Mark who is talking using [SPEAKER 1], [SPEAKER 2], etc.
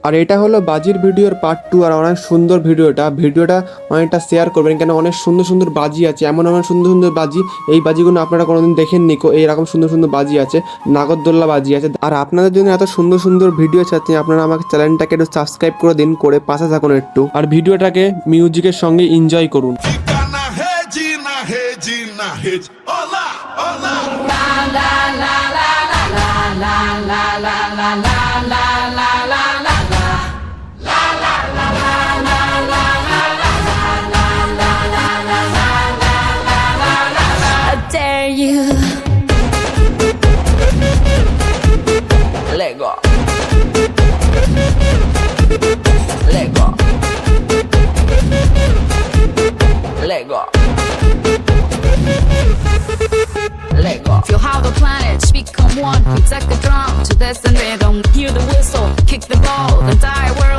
[SPEAKER 1] আর এটা হলো বাজির ভিডিওর পার্ট 2 আর অনেক সুন্দর ভিডিওটা অনেকটা শেয়ার করবেন, কেন অনেক সুন্দর সুন্দর বাজি আছে, এমন সুন্দর সুন্দর বাজি, এই বাজিগুলো আপনারা কোনোদিন দেখেননি। এইরকম সুন্দর সুন্দর বাজি আছে, নাগরদোল্লা বাজি আছে। আর আপনাদের জন্য এত সুন্দর সুন্দর ভিডিও চাচ্ছি, আপনারা আমাকে চ্যানেলটাকে একটু সাবস্ক্রাইব করে দিন, করে পাশে থাকুন একটু, আর ভিডিওটাকে মিউজিকের সঙ্গে এনজয় করুন।
[SPEAKER 2] Fica na rede, na rede, na rede. Olá, olá.
[SPEAKER 3] I dare you. Let go. Let go. Let go. Let go. Feel how the planets become one. Protect the drum to this and rhythm. Hear the whistle, kick the ball, the die.